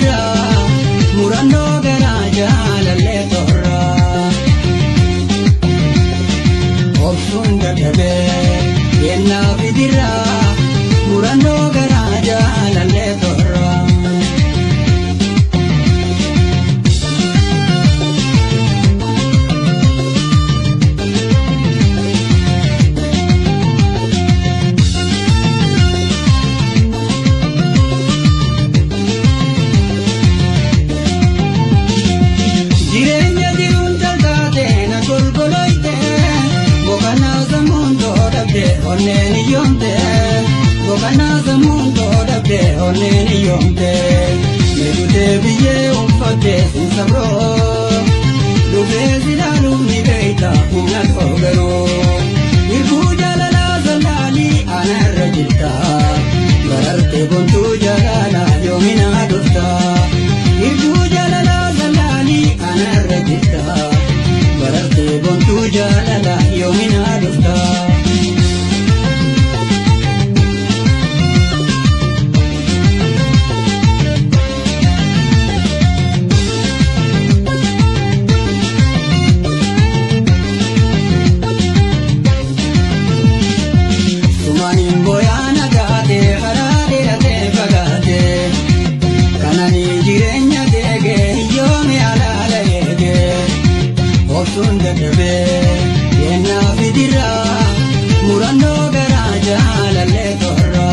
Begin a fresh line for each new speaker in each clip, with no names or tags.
fidira murano garaja lalle torra Obsun gadabe yenna fidira murano garaja lalle torra Oneni yonte, bokana zamundo dabde. Oneni yonte, medute biye umfate sinsabro. Dube zilalu ni beita una togero. Irbu jalala zalali anarrajita. Bararte buntu jalala yomina dufta. Irbu jalala zalali anarrajita. Bararte buntu jalala yomina dufta. Yenna fidira murano garaja lalle torra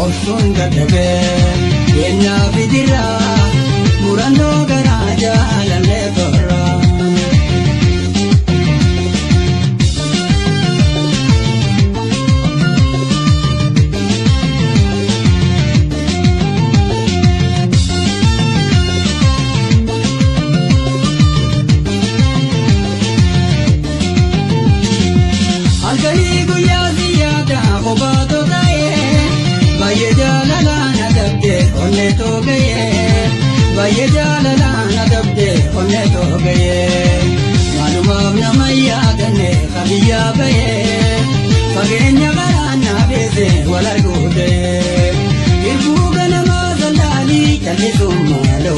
Obsun gadabe yenna fidira murano garaja lalle torra Onne to gaye, baye jalala na dabde. Onne to gaye, malumam na maya gane kabiya baye. Pagenya garana beze wala gude. Irbu gana mazalali chali sumalo.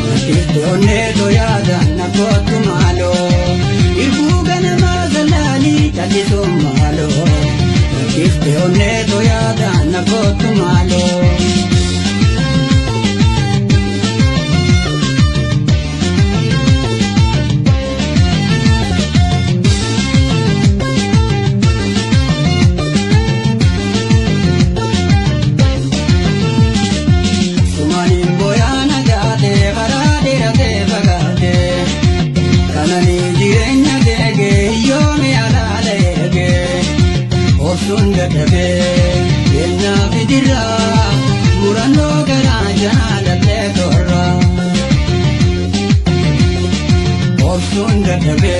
Nakiste onne to yada na kotu malo. Irbu gana mazalali chali sumalo. Nakiste onne to yada na kotu malo. Obsun gadabe yenna fidira murano garaja lalle torra Obsun gadabe